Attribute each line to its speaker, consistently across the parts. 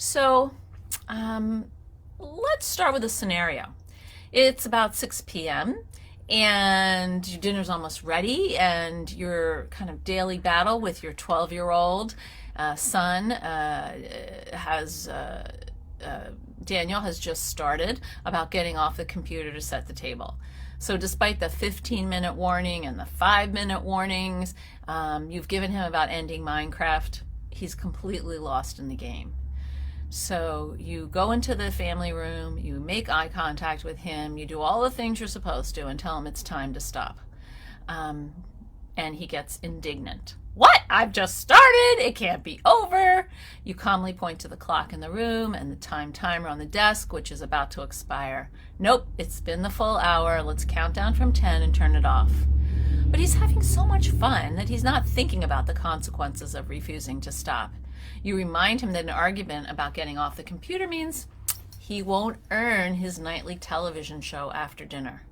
Speaker 1: So let's start with a scenario. It's about 6 p.m. and your dinner's almost ready, and your kind of daily battle with your 12-year-old son has Daniel has just started about getting off the computer to set the table. So despite the 15-minute warning and the 5-minute warnings you've given him about ending Minecraft, he's completely lost in the game. So you go into the family room, you make eye contact with him, you do all the things you're supposed to and tell him it's time to stop. And he gets indignant. What? I've just started. It can't be over. You calmly point to the clock in the room and the timer on the desk, which is about to expire. Nope, it's been the full hour. Let's count down from 10 and turn it off. But he's having so much fun that he's not thinking about the consequences of refusing to stop. You remind him that an argument about getting off the computer means he won't earn his nightly television show after dinner.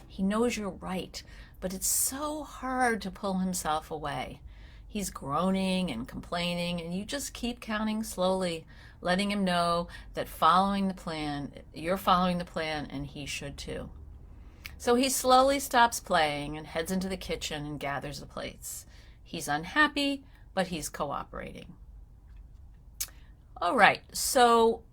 Speaker 1: He knows you're right, but it's so hard to pull himself away. He's groaning and complaining, and you just keep counting slowly, letting him know that you're following the plan, and he should too. So he slowly stops playing and heads into the kitchen and gathers the plates. He's unhappy, but he's cooperating. All right, so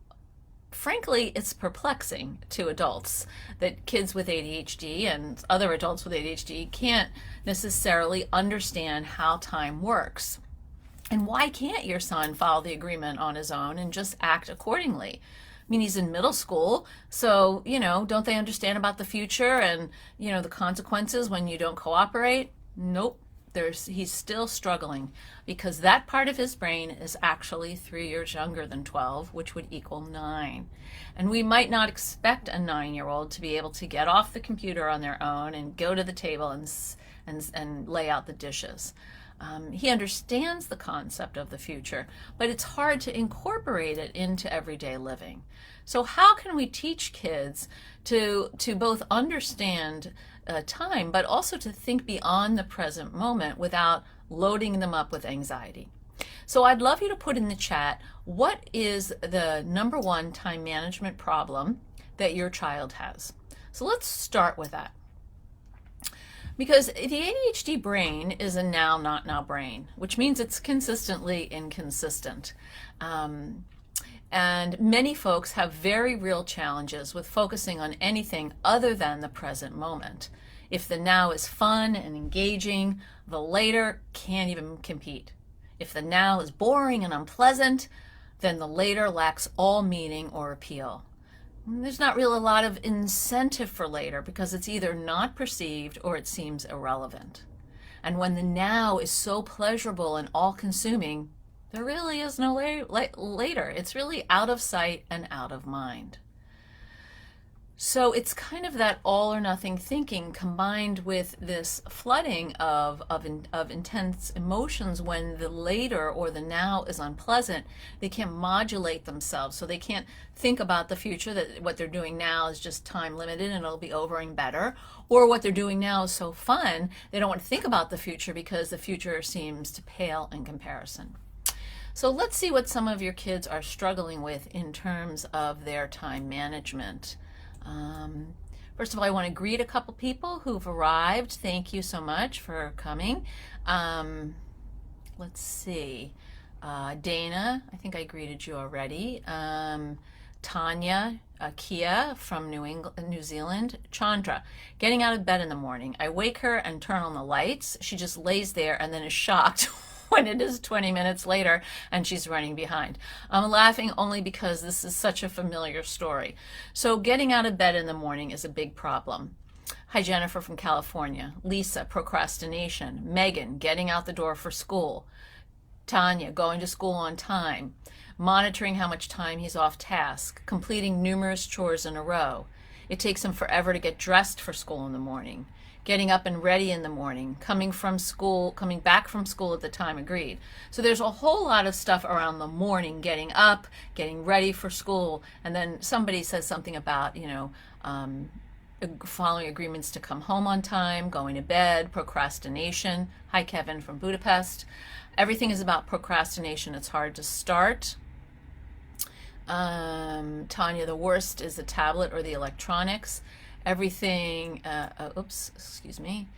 Speaker 1: frankly, it's perplexing to adults that kids with ADHD and other adults with ADHD can't necessarily understand how time works. And why can't your son follow the agreement on his own and just act accordingly? I mean, he's in middle school, so, don't they understand about the future and, the consequences when you don't cooperate? Nope. He's still struggling because that part of his brain is actually 3 years younger than 12, which would equal 9. And we might not expect a 9-year-old to be able to get off the computer on their own and go to the table and lay out the dishes. He understands the concept of the future, but it's hard to incorporate it into everyday living. So how can we teach kids to both understand time, but also to think beyond the present moment without loading them up with anxiety? So I'd love you to put in the chat, what is the number one time management problem that your child has? So let's start with that. Because the ADHD brain is a now, not now brain, which means it's consistently inconsistent. And many folks have very real challenges with focusing on anything other than the present moment. If the now is fun and engaging, the later can't even compete. If the now is boring and unpleasant, then the later lacks all meaning or appeal. There's not really a lot of incentive for later because it's either not perceived or it seems irrelevant. And when the now is so pleasurable and all-consuming, there really is no later. It's really out of sight and out of mind. So it's kind of that all or nothing thinking combined with this flooding of intense emotions. When the later or the now is unpleasant, they can't modulate themselves. So they can't think about the future, that what they're doing now is just time limited and it'll be over and better. Or what they're doing now is so fun, they don't want to think about the future because the future seems to pale in comparison. So let's see what some of your kids are struggling with in terms of their time management. First of all, I want to greet a couple people who've arrived. Thank you so much for coming. Let's see. Dana, I think I greeted you already. Tanya, Kia from New Zealand. Chandra, getting out of bed in the morning. I wake her and turn on the lights. She just lays there and then is shocked when it is 20 minutes later and she's running behind. I'm laughing only because this is such a familiar story. So getting out of bed in the morning is a big problem. Hi, Jennifer from California. Lisa, procrastination. Megan, getting out the door for school. Tanya, going to school on time. Monitoring how much time he's off task. Completing numerous chores in a row. It takes him forever to get dressed for school in the morning. Getting up and ready in the morning, coming back from school at the time agreed. So there's a whole lot of stuff around the morning, getting up, getting ready for school, and then somebody says something about, following agreements to come home on time, going to bed, procrastination. Hi, Kevin from Budapest. Everything is about procrastination. It's hard to start. Tanya, the worst is the tablet or the electronics. Everything, oops, excuse me.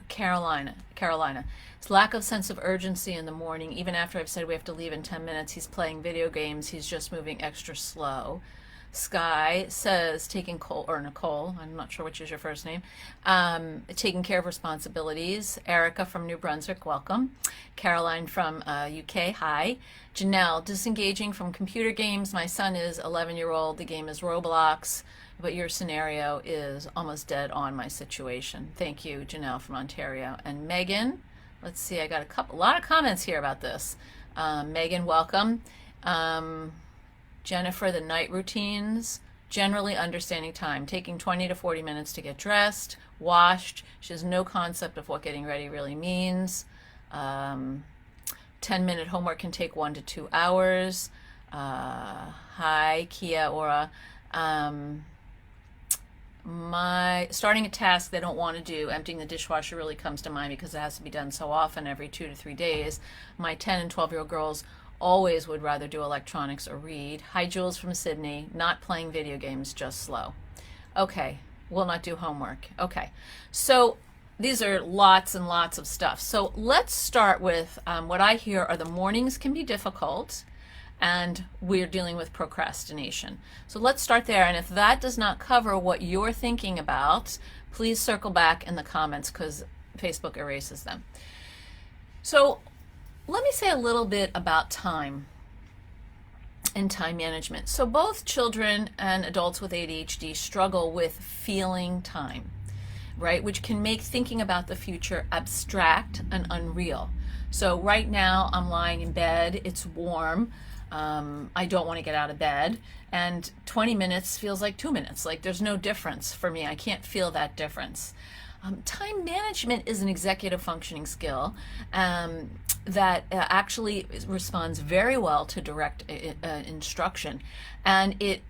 Speaker 1: Carolina. His lack of sense of urgency in the morning, even after I've said we have to leave in 10 minutes, he's playing video games, he's just moving extra slow. Sky says taking or Nicole, I'm not sure which is your first name, taking care of responsibilities. Erica from New Brunswick, welcome. Caroline from UK, hi. Janelle, disengaging from computer games. My son is 11-year-old. The game is Roblox, but your scenario is almost dead on my situation. Thank you, Janelle from Ontario. And Megan, let's see, I got a lot of comments here about this. Megan, welcome. Jennifer, the night routines, generally understanding time, taking 20 to 40 minutes to get dressed, washed. She has no concept of what getting ready really means. 10-minute homework can take 1 to 2 hours. Hi, Kia Ora. My starting a task they don't want to do, emptying the dishwasher, really comes to mind because it has to be done so often, every 2 to 3 days. My 10 and 12-year-old girls always would rather do electronics or read. Hi, Jules from Sydney. Not playing video games, just slow. Okay, will not do homework. Okay, so these are lots and lots of stuff. So let's start with what I hear are the mornings can be difficult, and we're dealing with procrastination. So let's start there, and if that does not cover what you're thinking about, please circle back in the comments because Facebook erases them. So let me say a little bit about time and time management. So both children and adults with ADHD struggle with feeling time, right? Which can make thinking about the future abstract and unreal. So right now I'm lying in bed, it's warm, I don't want to get out of bed, and 20 minutes feels like 2 minutes. Like there's no difference for me. I can't feel that difference. Time management is an executive functioning skill that actually responds very well to direct instruction, and it,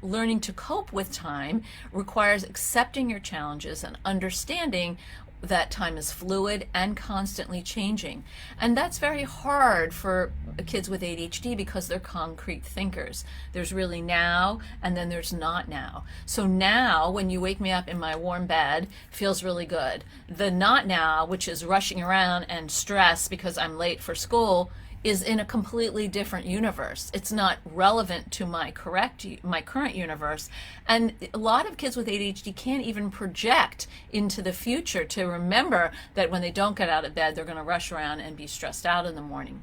Speaker 1: learning to cope with time requires accepting your challenges and understanding that time is fluid and constantly changing. And that's very hard for kids with ADHD because they're concrete thinkers. There's really now, and then there's not now. So now, when you wake me up in my warm bed, feels really good. The not now, which is rushing around and stress because I'm late for school, is in a completely different universe. It's not relevant to my current universe. And a lot of kids with ADHD can't even project into the future to remember that when they don't get out of bed, they're going to rush around and be stressed out in the morning.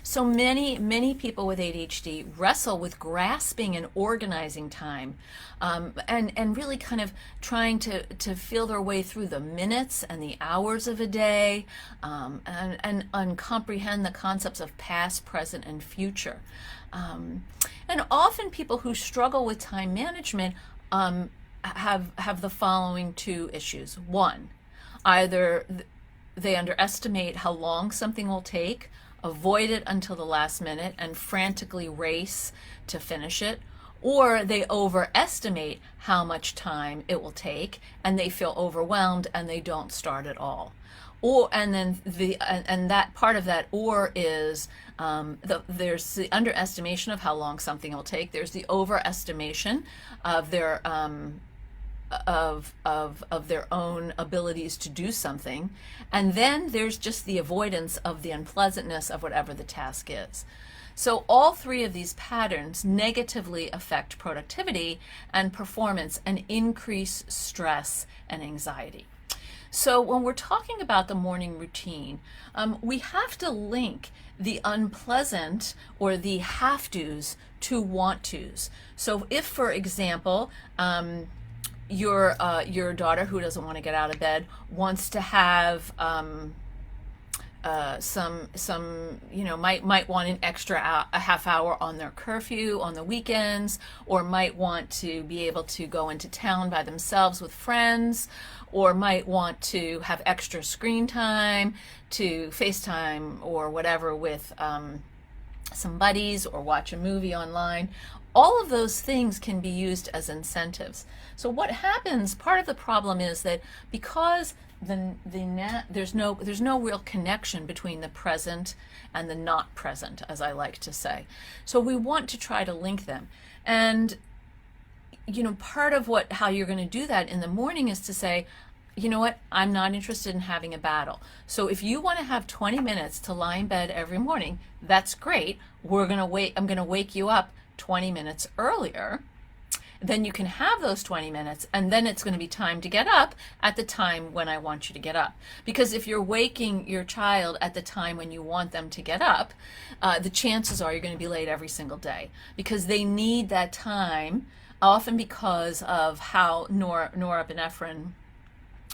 Speaker 1: So many people with ADHD wrestle with grasping and organizing time, and really kind of trying to feel their way through the minutes and the hours of a day, and comprehend the concepts of past, present, and future. And often people who struggle with time management have the following two issues. One, either they underestimate how long something will take, avoid it until the last minute, and frantically race to finish it, or they overestimate how much time it will take and they feel overwhelmed and they don't start at all. And that part of that or is there's the underestimation of how long something will take. There's the overestimation of their of their own abilities to do something, and then there's just the avoidance of the unpleasantness of whatever the task is. So all three of these patterns negatively affect productivity and performance and increase stress and anxiety. So when we're talking about the morning routine, we have to link the unpleasant or the have-tos to want-tos. So if, for example, your daughter, who doesn't want to get out of bed, wants to have might want an extra a half hour on their curfew on the weekends, or might want to be able to go into town by themselves with friends, or might want to have extra screen time to FaceTime or whatever with some buddies or watch a movie online. All of those things can be used as incentives. So what happens, part of the problem is that because there's no real connection between the present and the not present, as I like to say. So we want to try to link them. And part of how you're going to do that in the morning is to say, you know what, I'm not interested in having a battle. So if you want to have 20 minutes to lie in bed every morning, that's great. I'm going to wake you up 20 minutes earlier. Then you can have those 20 minutes, and then it's going to be time to get up at the time when I want you to get up. Because if you're waking your child at the time when you want them to get up, the chances are you're going to be late every single day, because they need that time, often because of how norepinephrine,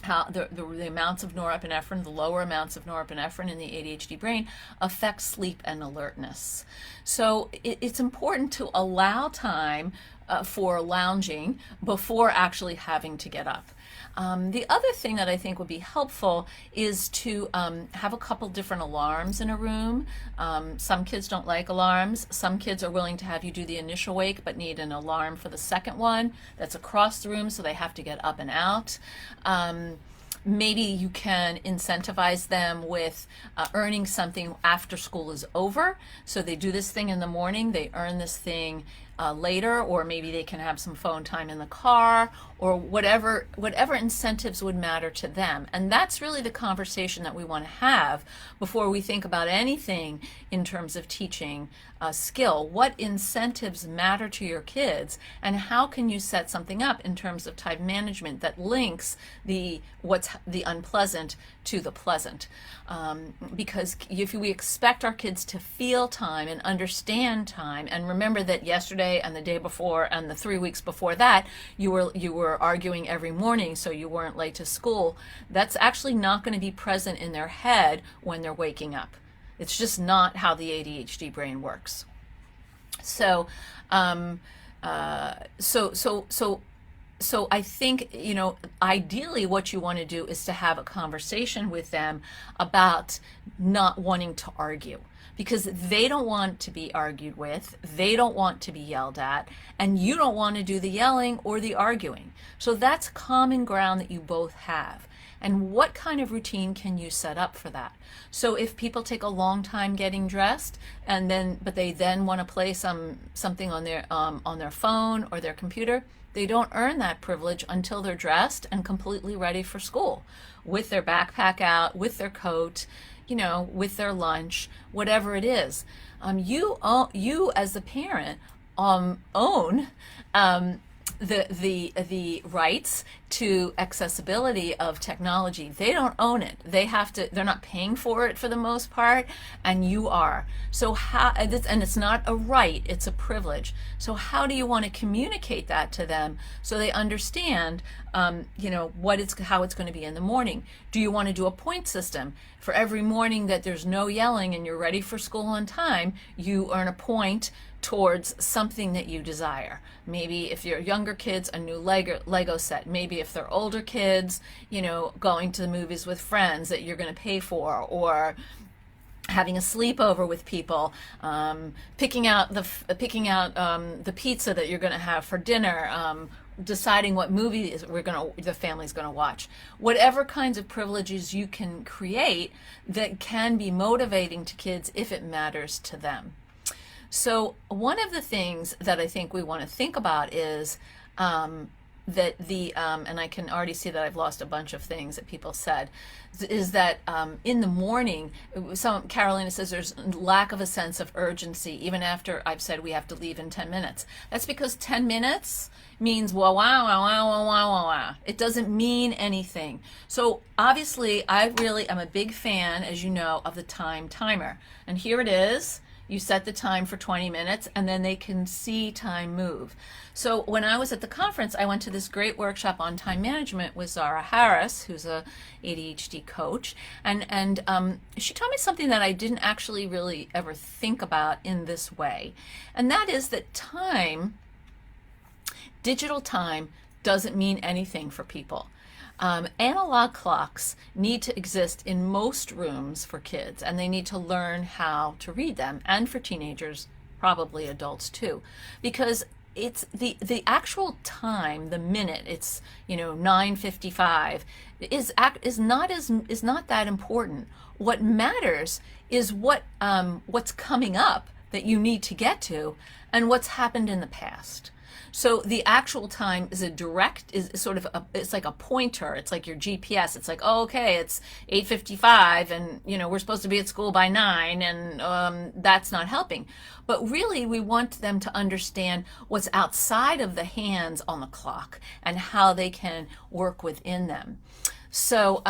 Speaker 1: how the amounts of norepinephrine, the lower amounts of norepinephrine in the ADHD brain affect sleep and alertness. So it's important to allow time for lounging before actually having to get up. The other thing that I think would be helpful is to have a couple different alarms in a room. Some kids don't like alarms. Some kids are willing to have you do the initial wake but need an alarm for the second one that's across the room, so they have to get up and out. Maybe you can incentivize them with earning something after school is over. So they do this thing in the morning, they earn this thing later, or maybe they can have some phone time in the car, or whatever incentives would matter to them. And that's really the conversation that we want to have before we think about anything in terms of teaching a skill. What incentives matter to your kids, and how can you set something up in terms of time management that links what's the unpleasant to the pleasant? Because if we expect our kids to feel time and understand time, and remember that yesterday and the day before and the 3 weeks before that you were arguing every morning so you weren't late to school, that's actually not going to be present in their head when they're waking up. It's just not how the ADHD brain works. So so I think, ideally what you want to do is to have a conversation with them about not wanting to argue, because they don't want to be argued with, they don't want to be yelled at, and you don't want to do the yelling or the arguing. So that's common ground that you both have. And what kind of routine can you set up for that? So if people take a long time getting dressed, but they then want to play something on their phone or their computer, they don't earn that privilege until they're dressed and completely ready for school, with their backpack out, with their coat, with their lunch, whatever it is. You as the parent own the rights to accessibility of technology. They don't own it. They're not paying for it for the most part, and you are. So and it's not a right, it's a privilege. So how do you want to communicate that to them so they understand how it's going to be in the morning? Do you want to do a point system? For every morning that there's no yelling and you're ready for school on time, you earn a point towards something that you desire. Maybe if you're younger kids, a new Lego set. Maybe if they're older kids, going to the movies with friends that you're going to pay for, or having a sleepover with people, picking out the pizza that you're going to have for dinner, deciding what movie the family's going to watch. Whatever kinds of privileges you can create that can be motivating to kids if it matters to them. So one of the things that I think we want to think about is that and I can already see that I've lost a bunch of things that people said, is that in the morning, Carolina says there's lack of a sense of urgency, even after I've said we have to leave in 10 minutes. That's because 10 minutes means wow, wow, wow, wow, wow, wow, wow. It doesn't mean anything. So obviously, I really am a big fan, as you know, of the timer. And here it is. You set the time for 20 minutes, and then they can see time move. So when I was at the conference, I went to this great workshop on time management with Zara Harris, who's a ADHD coach, and she told me something that I didn't actually really ever think about in this way, and that is that digital time, doesn't mean anything for people. Analog clocks need to exist in most rooms for kids, and they need to learn how to read them, and for teenagers, probably adults too, because it's the actual time, the minute, it's 9:55, is not that important. What matters is what's coming up that you need to get to, and what's happened in the past. So the actual time is it's like a pointer. It's like your GPS. It's like, oh, okay, it's 8:55, and we're supposed to be at school by 9, and that's not helping. But really, we want them to understand what's outside of the hands on the clock and how they can work within them. So,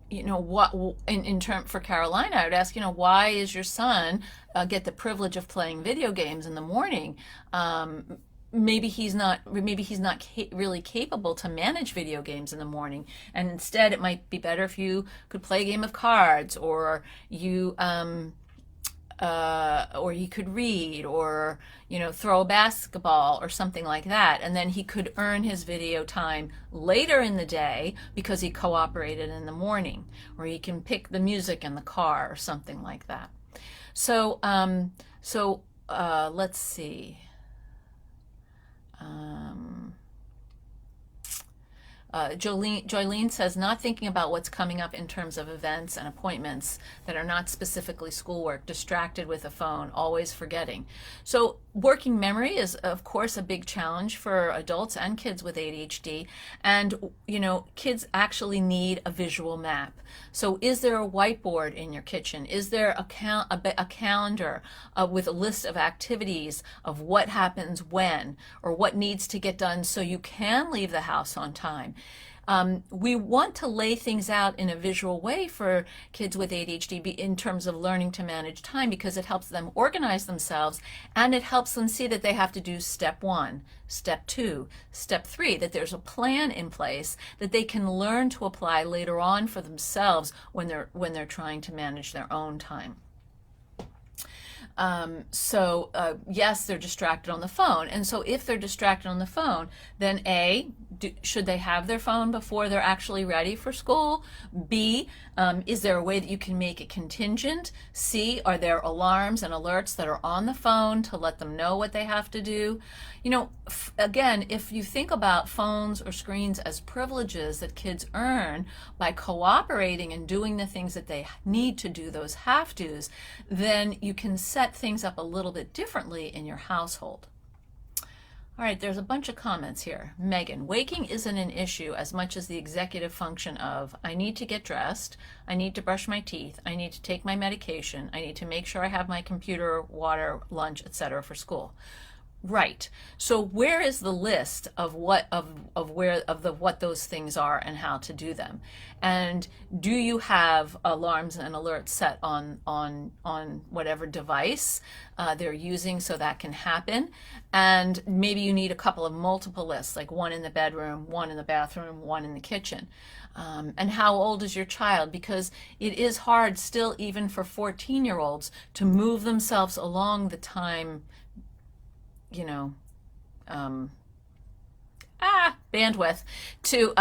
Speaker 1: what in term for Carolina, I would ask, why is your son get the privilege of playing video games in the morning? Maybe he's not really capable to manage video games in the morning, and instead it might be better if you could play a game of cards, or he could read, or throw a basketball or something like that, and then he could earn his video time later in the day because he cooperated in the morning, or he can pick the music in the car or something like that. So let's see. Joylene says, not thinking about what's coming up in terms of events and appointments that are not specifically schoolwork, distracted with a phone, always forgetting. So working memory is, of course, a big challenge for adults and kids with ADHD. And, kids actually need a visual map. So is there a whiteboard in your kitchen? Is there a calendar with a list of activities of what happens when, or what needs to get done so you can leave the house on time? We want to lay things out in a visual way for kids with ADHD in terms of learning to manage time, because it helps them organize themselves, and it helps them see that they have to do step 1, step 2, step 3, that there's a plan in place that they can learn to apply later on for themselves when they're trying to manage their own time. Yes, they're distracted on the phone. And so if they're distracted on the phone, then should they have their phone before they're actually ready for school? B, is there a way that you can make it contingent? C, are there alarms and alerts that are on the phone to let them know what they have to do? Again, if you think about phones or screens as privileges that kids earn by cooperating and doing the things that they need to do, those have-tos, then you can set things up a little bit differently in your household. All right, there's a bunch of comments here. Megan, waking isn't an issue as much as the executive function of, I need to get dressed, I need to brush my teeth, I need to take my medication, I need to make sure I have my computer, water, lunch, etc. for school. Right. So where is the list of what those things are and how to do them? And do you have alarms and alerts set on whatever device they're using so that can happen? And maybe you need a couple of multiple lists, like one in the bedroom, one in the bathroom, one in the kitchen. And how old is your child? Because it is hard still, even for 14-year-olds, to move themselves along the time bandwidth to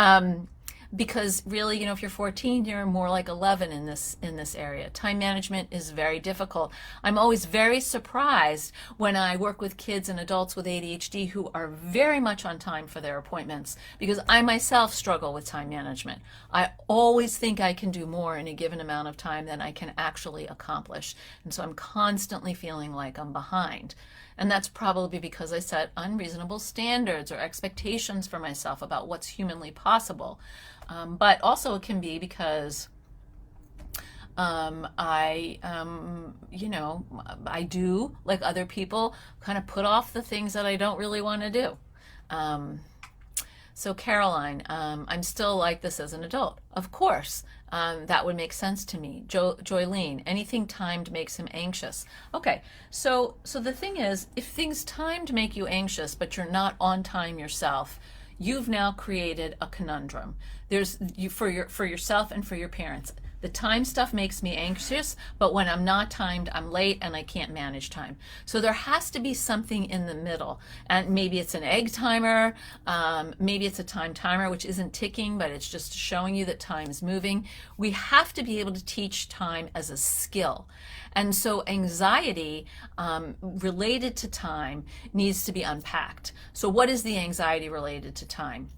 Speaker 1: because really, if you're 14, you're more like 11 in this area. Time management is very difficult. I'm always very surprised when I work with kids and adults with ADHD who are very much on time for their appointments, because I myself struggle with time management. I always think I can do more in a given amount of time than I can actually accomplish. And so I'm constantly feeling like I'm behind. And that's probably because I set unreasonable standards or expectations for myself about what's humanly possible. But also it can be because I do, like other people, kind of put off the things that I don't really want to do. So Caroline, I'm still like this as an adult. Of course, that would make sense to me. Joylene, anything timed makes him anxious. Okay, so the thing is, if things timed make you anxious, but you're not on time yourself, you've now created a conundrum. For yourself and for your parents. The time stuff makes me anxious, but when I'm not timed, I'm late and I can't manage time. So there has to be something in the middle. And maybe it's an egg timer, maybe it's a time timer, which isn't ticking, but it's just showing you that time is moving. We have to be able to teach time as a skill. And so anxiety related to time needs to be unpacked. So what is the anxiety related to time?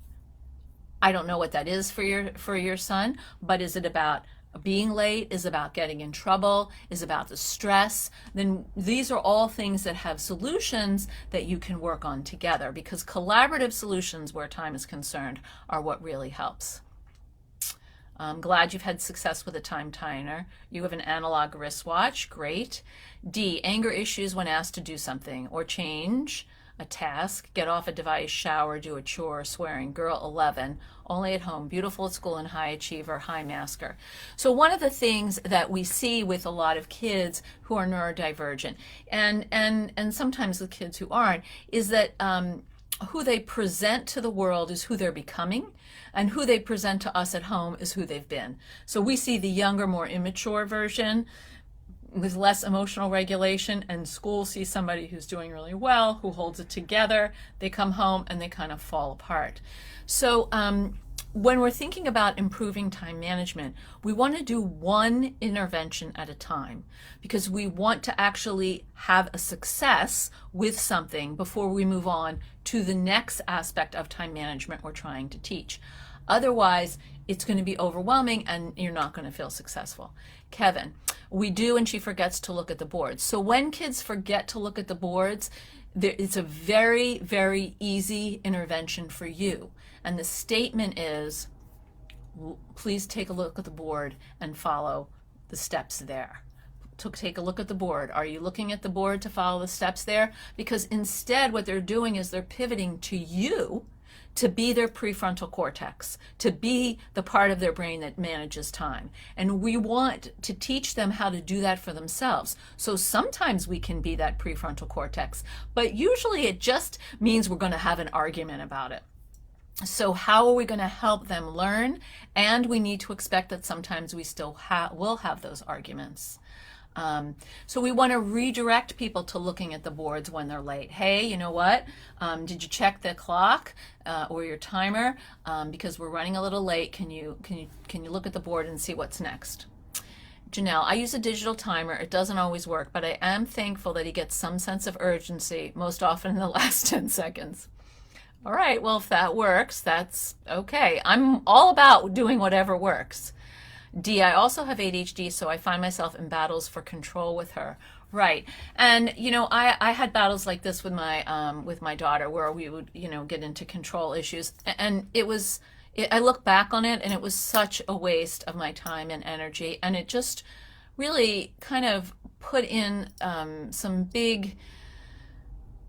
Speaker 1: I don't know what that is for your son, but is it about being late? Is it about getting in trouble? Is it about the stress? Then these are all things that have solutions that you can work on together, because collaborative solutions where time is concerned are what really helps. I'm glad you've had success with a time timer. You have an analog wristwatch. Great. D, anger issues when asked to do something or change a task, get off a device, shower, do a chore, swearing. Girl 11, only at home, beautiful at school and high achiever, high masker. So one of the things that we see with a lot of kids who are neurodivergent, and sometimes the kids who aren't, is that who they present to the world is who they're becoming, and who they present to us at home is who they've been. So we see the younger, more immature version with less emotional regulation, and school sees somebody who's doing really well, who holds it together. They come home and they kind of fall apart. So when we're thinking about improving time management, we want to do one intervention at a time, because we want to actually have a success with something before we move on to the next aspect of time management we're trying to teach. Otherwise, it's going to be overwhelming and you're not going to feel successful. Kevin, we do, and she forgets to look at the boards. So when kids forget to look at the boards, it's a very, very easy intervention for you. And the statement is, please take a look at the board and follow the steps there. Take a look at the board. Are you looking at the board to follow the steps there? Because instead what they're doing is they're pivoting to you to be their prefrontal cortex, to be the part of their brain that manages time. And we want to teach them how to do that for themselves. So sometimes we can be that prefrontal cortex, but usually it just means we're going to have an argument about it. So how are we going to help them learn? And we need to expect that sometimes we still will have those arguments. So we want to redirect people to looking at the boards when they're late. Hey, you know what? Did you check the clock or your timer? Because we're running a little late. Can you look at the board and see what's next? Janelle, I use a digital timer. It doesn't always work, but I am thankful that he gets some sense of urgency, most often in the last 10 seconds. All right, well, if that works, that's okay. I'm all about doing whatever works. D, I also have ADHD, so I find myself in battles for control with her. Right. And, you know, I had battles like this with my daughter, where we would, you know, get into control issues. And I look back on it, and it was such a waste of my time and energy. And it just really kind of put in some big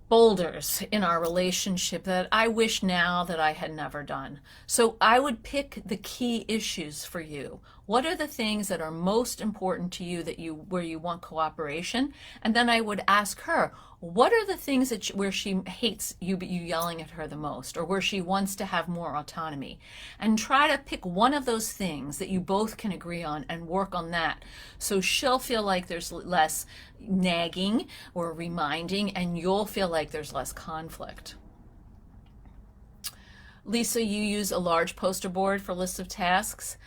Speaker 1: boulders in our relationship that I wish now that I had never done. So I would pick the key issues for you. What are the things that are most important to you where you want cooperation? And then I would ask her, what are the things where she hates you yelling at her the most, or where she wants to have more autonomy? And try to pick one of those things that you both can agree on and work on that. So she'll feel like there's less nagging or reminding, and you'll feel like there's less conflict. Lisa, you use a large poster board for lists of tasks.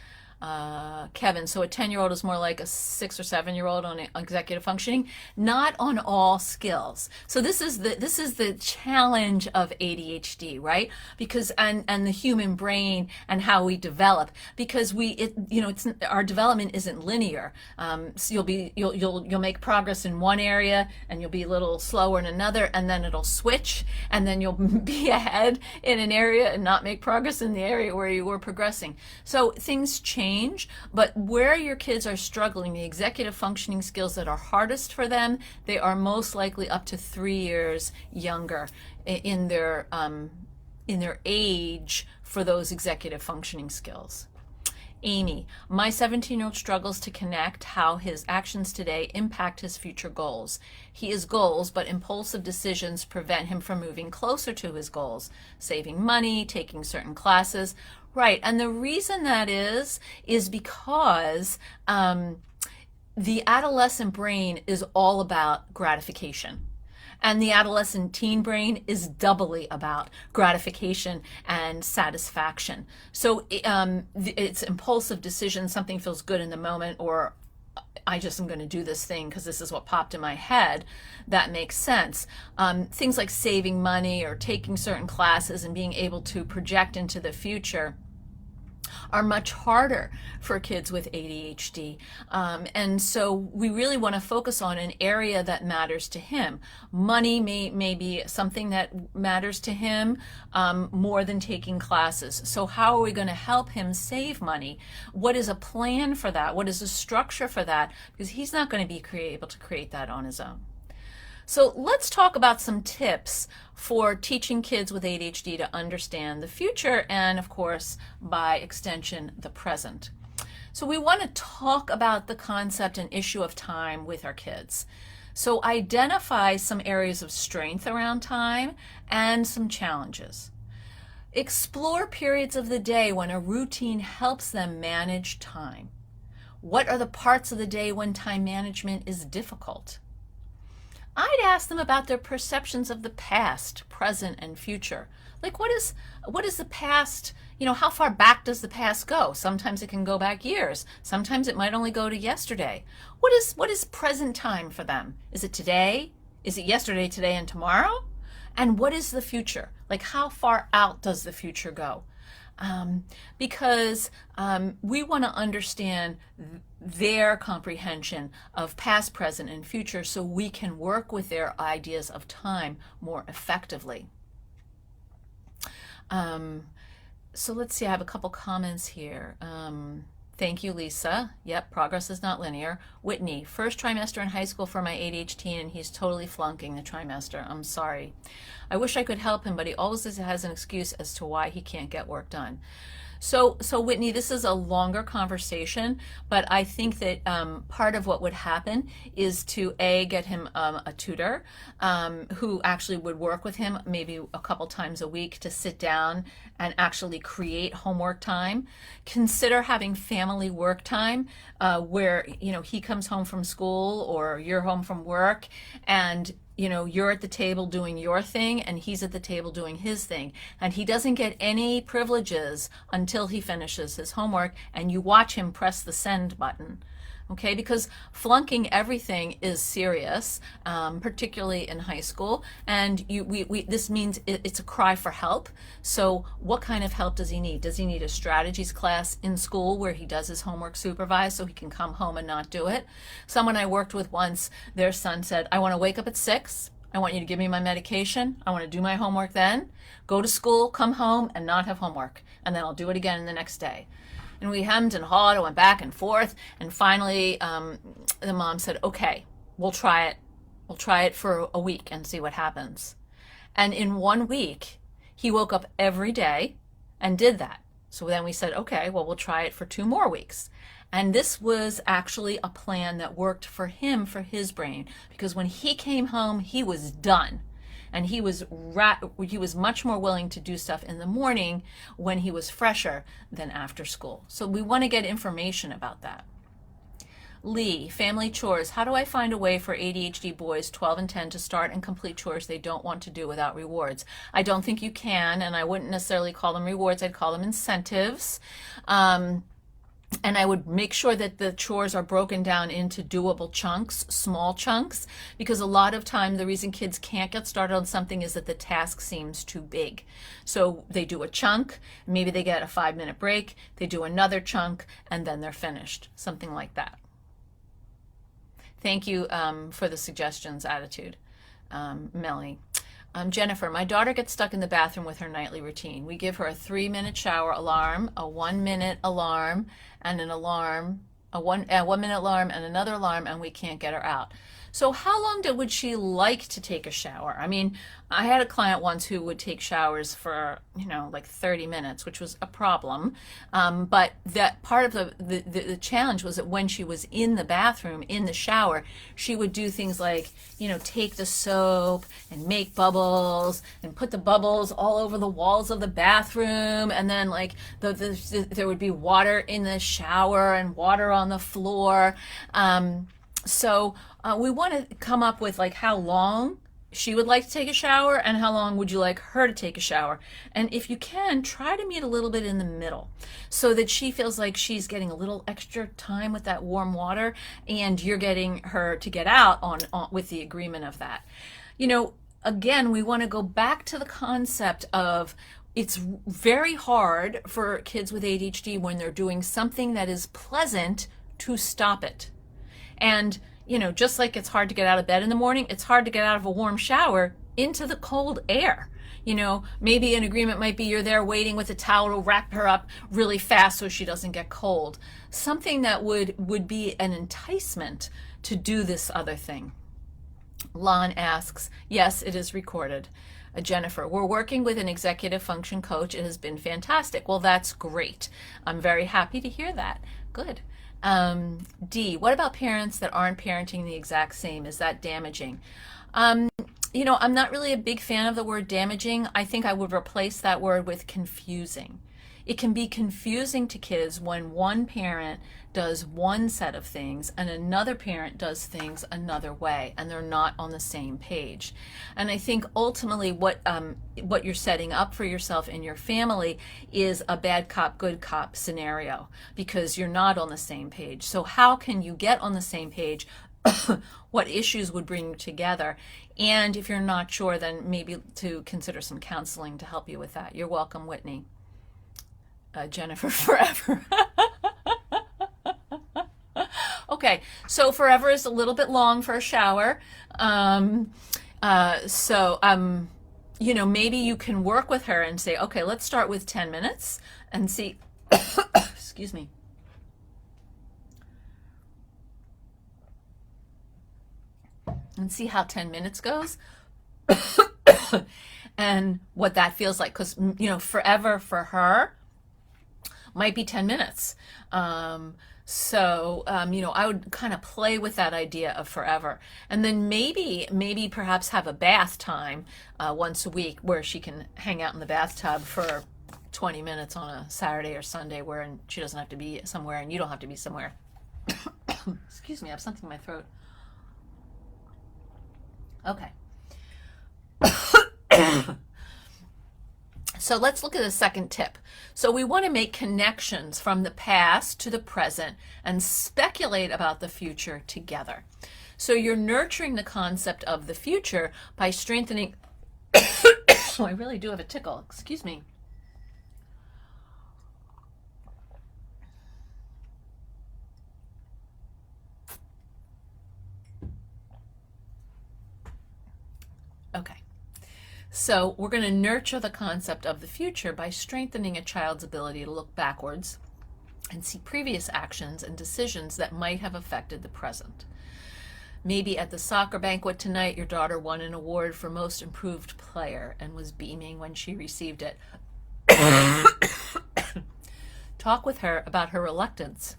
Speaker 1: Kevin, so a 10-year-old is more like a 6 or 7-year-old on executive functioning, not on all skills. So this is the challenge of ADHD, right? Because and the human brain and how we develop, because our development isn't linear. So you'll make progress in one area and you'll be a little slower in another, and then it'll switch, and then you'll be ahead in an area and not make progress in the area where you were progressing. So things change. But where your kids are struggling, the executive functioning skills that are hardest for them, they are most likely up to 3 years younger in their age for those executive functioning skills. Amy, my 17-year-old struggles to connect how his actions today impact his future goals. He has goals, but impulsive decisions prevent him from moving closer to his goals, saving money, taking certain classes. Right. And the reason that is because the adolescent brain is all about gratification. And the adolescent teen brain is doubly about gratification and satisfaction. So it's impulsive decision. Something feels good in the moment, or I just am going to do this thing because this is what popped in my head. That makes sense. Things like saving money or taking certain classes and being able to project into the future are much harder for kids with ADHD. And so we really want to focus on an area that matters to him. Money may be something that matters to him more than taking classes. So how are we going to help him save money? What is a plan for that? What is a structure for that? Because he's not going to be able to create that on his own. So let's talk about some tips for teaching kids with ADHD to understand the future and, of course, by extension, the present. So we want to talk about the concept and issue of time with our kids. So identify some areas of strength around time and some challenges. Explore periods of the day when a routine helps them manage time. What are the parts of the day when time management is difficult? I'd ask them about their perceptions of the past, present, and future. Like, what is the past? How far back does the past go? Sometimes it can go back years. Sometimes it might only go to yesterday. What is present time for them? Is it today? Is it yesterday, today, and tomorrow? And what is the future? Like, how far out does the future go? Because we want to understand their comprehension of past, present, and future so we can work with their ideas of time more effectively. So let's see, I have a couple comments here. Thank you, Lisa. Yep, progress is not linear. Whitney, first trimester in high school for my ADHD and he's totally flunking the trimester. I'm sorry. I wish I could help him, but he always has an excuse as to why he can't get work done. So Whitney, this is a longer conversation, but I think that part of what would happen is to get him a tutor who actually would work with him maybe a couple times a week to sit down and actually create homework time. Consider having family work time where he comes home from school or you're home from work and you're at the table doing your thing and he's at the table doing his thing. And he doesn't get any privileges until he finishes his homework and you watch him press the send button. Okay, because flunking everything is serious, particularly in high school, and this means it's a cry for help. So what kind of help does he need? Does he need a strategies class in school where he does his homework supervised so he can come home and not do it? Someone I worked with once, their son said, I want to wake up at 6, I want you to give me my medication, I want to do my homework then, go to school, come home, and not have homework, and then I'll do it again the next day. And we hemmed and hawed and went back and forth. And finally, the mom said, okay, we'll try it. We'll try it for a week and see what happens. And in 1 week, he woke up every day and did that. So then we said, okay, well, we'll try it for 2 more weeks. And this was actually a plan that worked for him, for his brain, because when he came home, he was done. And he was much more willing to do stuff in the morning when he was fresher than after school. So we want to get information about that. Lee, family chores. How do I find a way for ADHD boys 12 and 10 to start and complete chores they don't want to do without rewards? I don't think you can, and I wouldn't necessarily call them rewards. I'd call them incentives. And I would make sure that the chores are broken down into doable chunks, small chunks, because a lot of time the reason kids can't get started on something is that the task seems too big. So they do a chunk, maybe they get a 5-minute break, they do another chunk, and then they're finished, something like that. Thank you for the suggestions, Attitude, Melanie. Jennifer, my daughter gets stuck in the bathroom with her nightly routine. We give her a 3-minute shower alarm, a 1-minute alarm, and an alarm a 1 minute alarm and another alarm, and we can't get her out. So how long would she like to take a shower? I mean, I had a client once who would take showers for, like 30 minutes, which was a problem. But that part of the challenge was that when she was in the bathroom, in the shower, she would do things like, take the soap and make bubbles and put the bubbles all over the walls of the bathroom. And then like there would be water in the shower and water on the floor. So we want to come up with like how long she would like to take a shower and how long would you like her to take a shower. And if you can, try to meet a little bit in the middle so that she feels like she's getting a little extra time with that warm water, and you're getting her to get out on with the agreement of that. Again, we want to go back to the concept of it's very hard for kids with ADHD when they're doing something that is pleasant to stop it. And, just like it's hard to get out of bed in the morning, it's hard to get out of a warm shower into the cold air. Maybe an agreement might be you're there waiting with a towel to wrap her up really fast so she doesn't get cold. Something that would be an enticement to do this other thing. Lon asks, yes, it is recorded. Jennifer, we're working with an executive function coach. It has been fantastic. Well, that's great. I'm very happy to hear that. Good. D, what about parents that aren't parenting the exact same? Is that damaging? I'm not really a big fan of the word damaging. I think I would replace that word with confusing. It can be confusing to kids when one parent does one set of things and another parent does things another way, and they're not on the same page. And I think ultimately what you're setting up for yourself and your family is a bad cop, good cop scenario, because you're not on the same page. So how can you get on the same page? What issues would bring you together? And if you're not sure, then maybe to consider some counseling to help you with that. You're welcome, Whitney. Jennifer, forever. Okay, so forever is a little bit long for a shower. Maybe you can work with her and say, okay, let's start with 10 minutes and see, excuse me. And see how 10 minutes goes and what that feels like. Because, forever for her might be 10 minutes. I would kind of play with that idea of forever. And then maybe perhaps have a bath time once a week where she can hang out in the bathtub for 20 minutes on a Saturday or Sunday where she doesn't have to be somewhere and you don't have to be somewhere. Excuse me, I have something in my throat. Okay. So let's look at the second tip. So we want to make connections from the past to the present and speculate about the future together. So you're nurturing the concept of the future by strengthening. Oh, I really do have a tickle. Excuse me. Okay. So we're going to nurture the concept of the future by strengthening a child's ability to look backwards and see previous actions and decisions that might have affected the present. Maybe at the soccer banquet tonight, your daughter won an award for most improved player and was beaming when she received it. Talk with her about her reluctance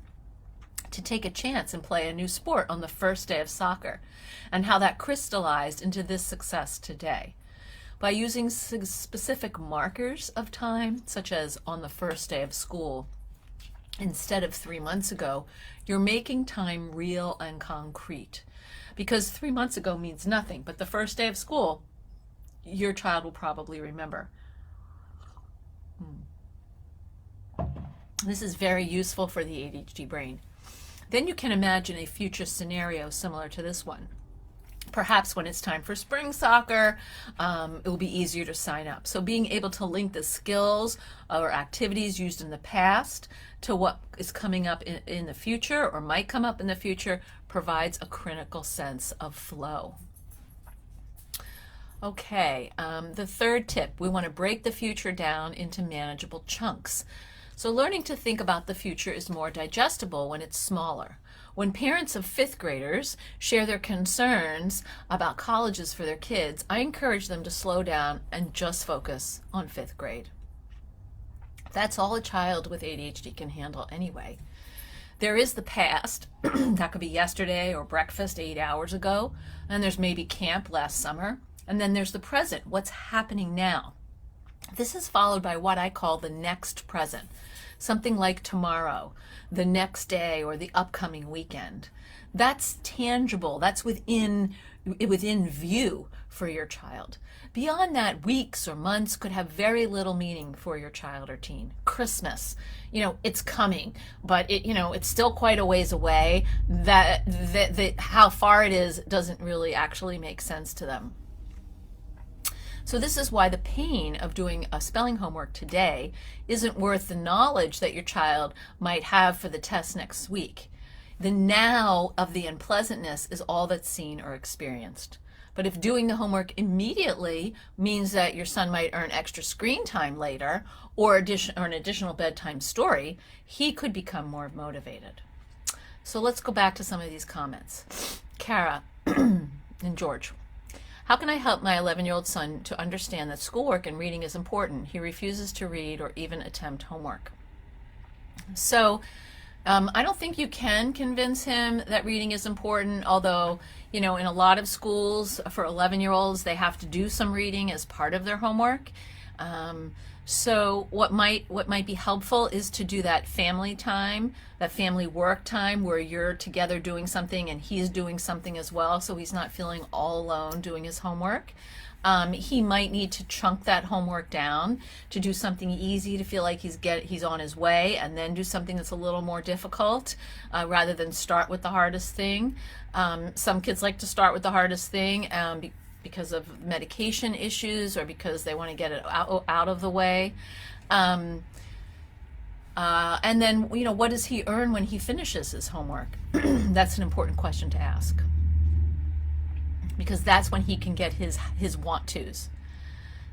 Speaker 1: to take a chance and play a new sport on the first day of soccer and how that crystallized into this success today. By using specific markers of time, such as on the first day of school, instead of 3 months ago, you're making time real and concrete. Because 3 months ago means nothing, but the first day of school, your child will probably remember. This is very useful for the ADHD brain. Then you can imagine a future scenario similar to this one. Perhaps when it's time for spring soccer, it will be easier to sign up. So being able to link the skills or activities used in the past to what is coming up in the future or might come up in the future provides a critical sense of flow. Okay, the third tip, we want to break the future down into manageable chunks. So learning to think about the future is more digestible when it's smaller. When parents of fifth graders share their concerns about colleges for their kids, I encourage them to slow down and just focus on fifth grade. That's all a child with ADHD can handle anyway. There is the past, that could be yesterday or breakfast 8 hours ago, and there's maybe camp last summer, and then there's the present, what's happening now. This is followed by what I call the next present, something like tomorrow, the next day, or the upcoming weekend. That's tangible, that's within view for your child. Beyond that, weeks or months could have very little meaning for your child or teen. Christmas, it's coming, but it's still quite a ways away. How far it is doesn't really actually make sense to them. So this is why the pain of doing a spelling homework today isn't worth the knowledge that your child might have for the test next week. The now of the unpleasantness is all that's seen or experienced. But if doing the homework immediately means that your son might earn extra screen time later or an additional bedtime story, he could become more motivated. So let's go back to some of these comments. Kara and George. How can I help my 11-year-old son to understand that schoolwork and reading is important? He refuses to read or even attempt homework. So I don't think you can convince him that reading is important, although, in a lot of schools for 11-year-olds, they have to do some reading as part of their homework. So what might be helpful is to do that family time, that family work time where you're together doing something and he's doing something as well, so he's not feeling all alone doing his homework. He might need to chunk that homework down to do something easy to feel like he's on his way, and then do something that's a little more difficult rather than start with the hardest thing. Some kids like to start with the hardest thing because of medication issues or because they want to get it out of the way. And then, what does he earn when he finishes his homework? That's an important question to ask, because that's when he can get his want-tos.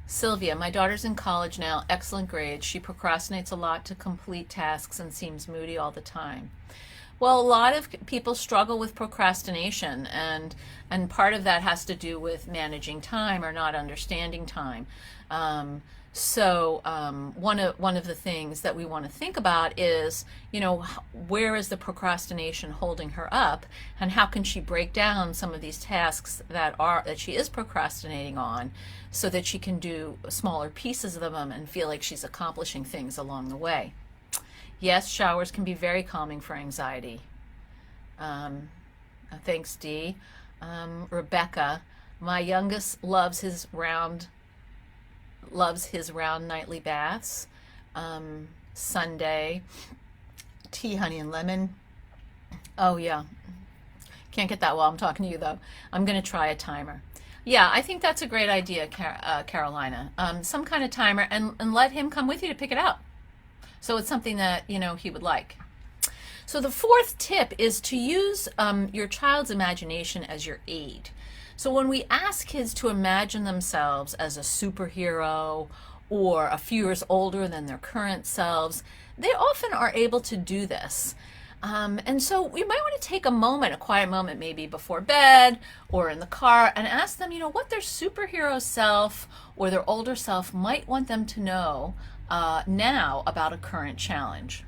Speaker 1: Sylvia, my daughter's in college now, excellent grades. She procrastinates a lot to complete tasks and seems moody all the time. Well, a lot of people struggle with procrastination, and part of that has to do with managing time or not understanding time. So one of the things that we want to think about is, where is the procrastination holding her up, and how can she break down some of these tasks that she is procrastinating on, so that she can do smaller pieces of them and feel like she's accomplishing things along the way. Yes, showers can be very calming for anxiety. Thanks, Dee. Rebecca, my youngest loves his round nightly baths. Sunday, tea, honey, and lemon. Oh, yeah. Can't get that while I'm talking to you, though. I'm going to try a timer. Yeah, I think that's a great idea, Carolina. Some kind of timer, and let him come with you to pick it out. So it's something that, he would like. So the fourth tip is to use your child's imagination as your aid. So when we ask kids to imagine themselves as a superhero or a few years older than their current selves, they often are able to do this. And so we might want to take a quiet moment maybe before bed or in the car, and ask them, what their superhero self or their older self might want them to know now about a current challenge.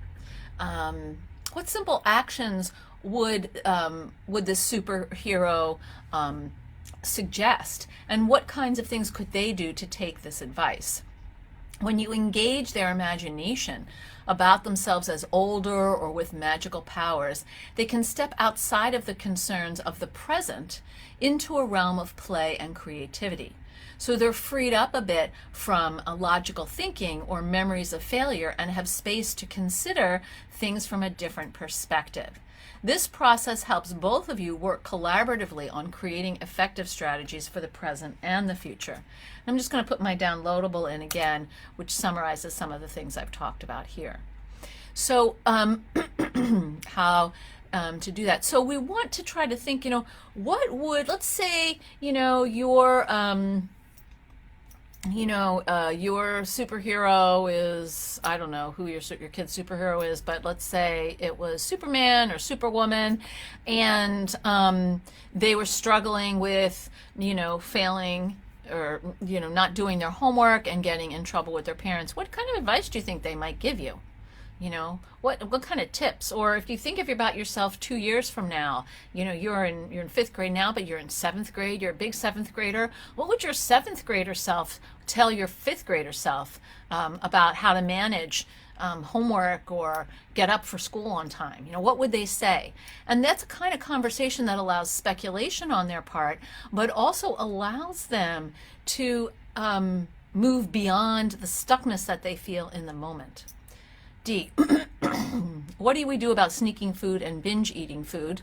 Speaker 1: What simple actions would this superhero suggest, and what kinds of things could they do to take this advice? When you engage their imagination about themselves as older or with magical powers, they can step outside of the concerns of the present into a realm of play and creativity. So they're freed up a bit from a logical thinking or memories of failure and have space to consider things from a different perspective. This process helps both of you work collaboratively on creating effective strategies for the present and the future. I'm just going to put my downloadable in again, which summarizes some of the things I've talked about here. So how to do that. So we want to try to think, what would, let's say, your your superhero is, I don't know who your kid's superhero is, but let's say it was Superman or Superwoman, and they were struggling with, failing or, not doing their homework and getting in trouble with their parents. What kind of advice do you think they might give you? What kind of tips? Or if you think about yourself 2 years from now, you're in fifth grade now, but you're in seventh grade, you're a big seventh grader. What would your seventh grader self tell your fifth grader self about how to manage homework or get up for school on time? What would they say? And that's a kind of conversation that allows speculation on their part, but also allows them to move beyond the stuckness that they feel in the moment. D, what do we do about sneaking food and binge eating food?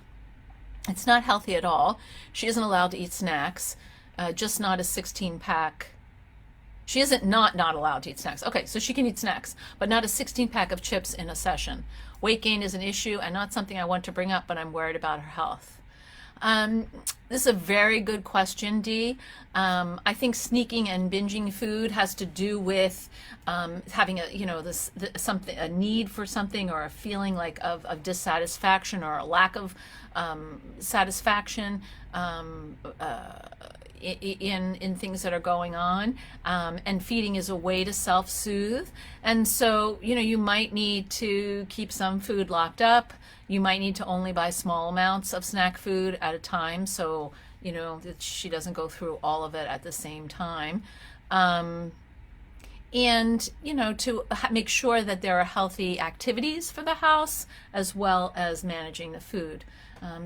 Speaker 1: It's not healthy at all. She isn't allowed to eat snacks, just not a 16-pack. She isn't not allowed to eat snacks. Okay, so she can eat snacks, but not a 16-pack of chips in a session. Weight gain is an issue and not something I want to bring up, but I'm worried about her health. This is a very good question, Dee. I think sneaking and binging food has to do with having a need for something, or a feeling like of dissatisfaction, or a lack of satisfaction in things that are going on, and feeding is a way to self-soothe. And so you might need to keep some food locked up. You might need to only buy small amounts of snack food at a time, so that she doesn't go through all of it at the same time. And to make sure that there are healthy activities for the house, as well as managing the food.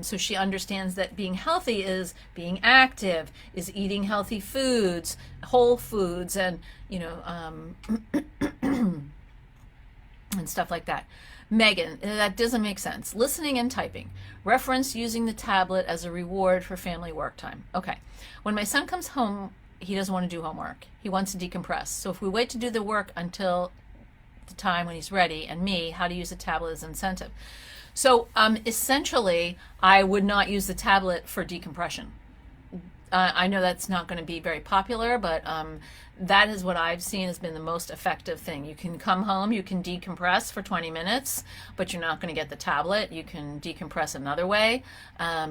Speaker 1: So she understands that being healthy is being active, is eating healthy foods, whole foods, and and stuff like that. Megan, that doesn't make sense. Listening and typing. Reference using the tablet as a reward for family work time. Okay. When my son comes home, he doesn't want to do homework. He wants to decompress. So if we wait to do the work until the time when he's ready, and me, how to use a tablet as incentive. So essentially, I would not use the tablet for decompression. I know that's not going to be very popular, but that is what I've seen has been the most effective thing. You can come home, you can decompress for 20 minutes, but you're not going to get the tablet. You can decompress another way.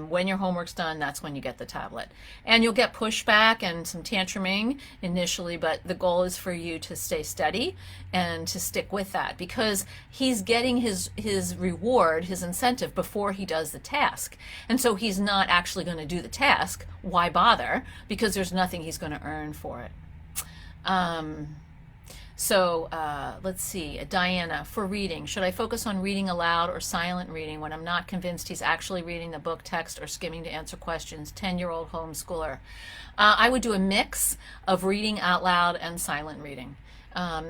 Speaker 1: When your homework's done, that's when you get the tablet. And you'll get pushback and some tantruming initially, but the goal is for you to stay steady and to stick with that, because he's getting his reward, his incentive, before he does the task. And so he's not actually going to do the task. Why bother? Because there's nothing he's going to earn for it. Let's see, Diana, for reading, should I focus on reading aloud or silent reading when I'm not convinced he's actually reading the book text or skimming to answer questions? 10-year-old homeschooler. I would do a mix of reading out loud and silent reading.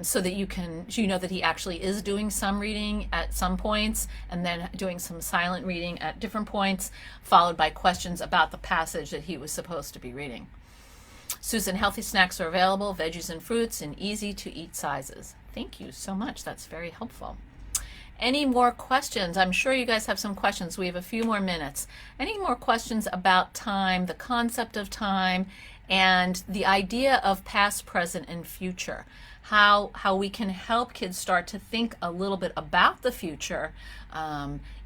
Speaker 1: So that you know that he actually is doing some reading at some points, and then doing some silent reading at different points, followed by questions about the passage that he was supposed to be reading. Susan, healthy snacks are available, veggies and fruits in easy to eat sizes. Thank you so much. That's very helpful. Any more questions? I'm sure you guys have some questions. We have a few more minutes. Any more questions about time, the concept of time, and the idea of past, present, and future? How we can help kids start to think a little bit about the future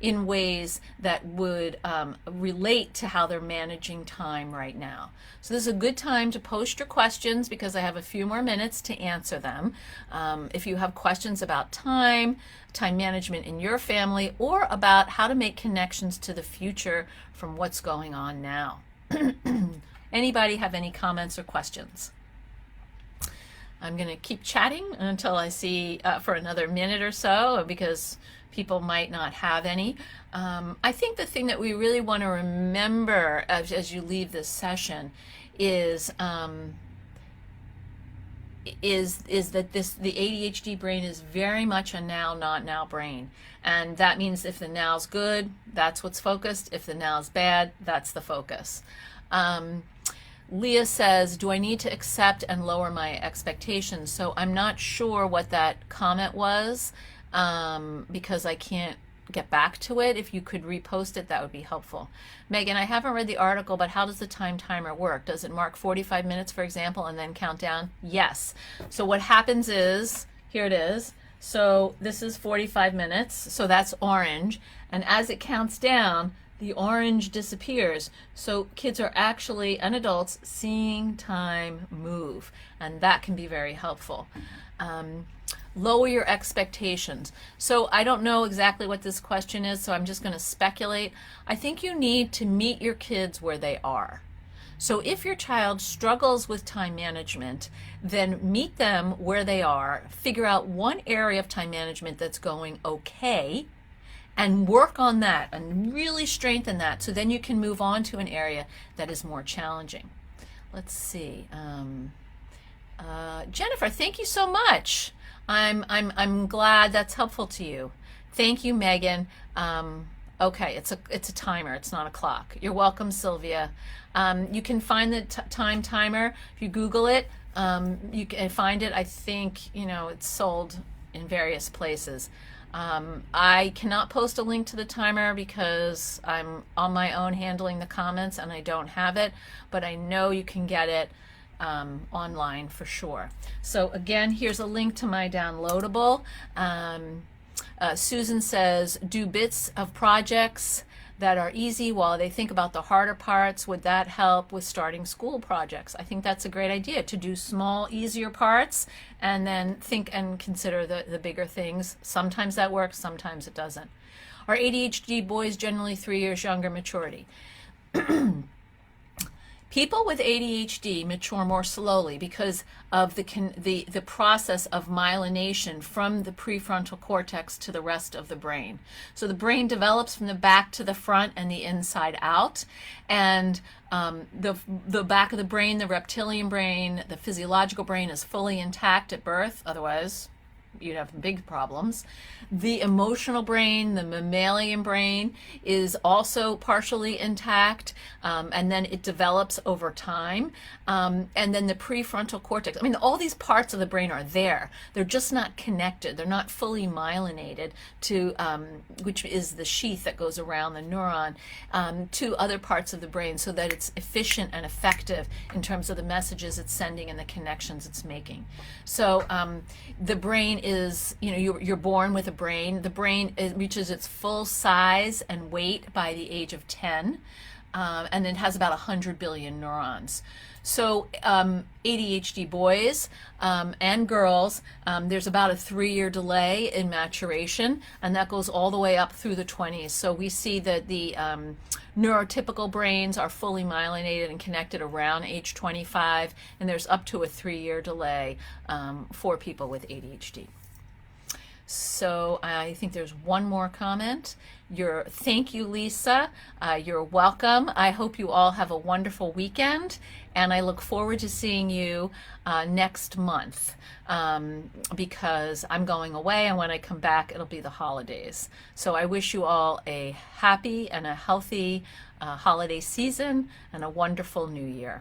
Speaker 1: in ways that would relate to how they're managing time right now. So this is a good time to post your questions, because I have a few more minutes to answer them. If you have questions about time management in your family, or about how to make connections to the future from what's going on now. Anybody have any comments or questions? I'm going to keep chatting until I see for another minute or so, because people might not have any. I think the thing that we really want to remember as you leave this session is that the ADHD brain is very much a now, not now brain. And that means if the now's good, that's what's focused. If the now's bad, that's the focus. Leah says, do I need to accept and lower my expectations? So I'm not sure what that comment was, because I can't get back to it, if you could repost it, that would be helpful. Megan, I haven't read the article, but how does the time timer work? Does it mark 45 minutes, for example, and then count down? Yes. So what happens is, here it is. So this is 45 minutes, so that's orange. And as it counts down, the orange disappears. So kids are actually, and adults, seeing time move. And that can be very helpful. Lower your expectations. So I don't know exactly what this question is, so I'm just going to speculate. I think you need to meet your kids where they are. So if your child struggles with time management, then meet them where they are, figure out one area of time management that's going okay, and work on that and really strengthen that, so then you can move on to an area that is more challenging. Let's see. Jennifer, thank you so much. I'm glad that's helpful to you. Thank you, Megan. Okay, it's a timer. It's not a clock. You're welcome, Sylvia. You can find the time timer if you Google it. You can find it. I think it's sold in various places. I cannot post a link to the timer because I'm on my own handling the comments and I don't have it, but I know you can get it online for sure. So again, here's a link to my downloadable. Susan says, do bits of projects that are easy while they think about the harder parts. Would that help with starting school projects? I think that's a great idea, to do small, easier parts and then think and consider the bigger things. Sometimes that works, sometimes it doesn't. Are ADHD boys generally 3 years younger maturity? People with ADHD mature more slowly because of the process of myelination from the prefrontal cortex to the rest of the brain. So the brain develops from the back to the front and the inside out. And the back of the brain, the reptilian brain, the physiological brain is fully intact at birth. Otherwise, you'd have big problems. The emotional brain, the mammalian brain, is also partially intact, and then it develops over time. And then the prefrontal cortex, I mean, all these parts of the brain are there. They're just not connected. They're not fully myelinated to, which is the sheath that goes around the neuron, to other parts of the brain so that it's efficient and effective in terms of the messages it's sending and the connections it's making. So the brain is, you're born with a brain. The brain reaches its full size and weight by the age of 10, and it has about 100 billion neurons. So ADHD boys and girls, there's about a 3-year delay in maturation, and that goes all the way up through the 20s. So we see that the neurotypical brains are fully myelinated and connected around age 25, and there's up to a 3-year delay for people with ADHD. So I think there's one more comment. Thank you, Lisa. You're welcome. I hope you all have a wonderful weekend, and I look forward to seeing you next month because I'm going away, and when I come back, it'll be the holidays. So I wish you all a happy and a healthy holiday season and a wonderful new year.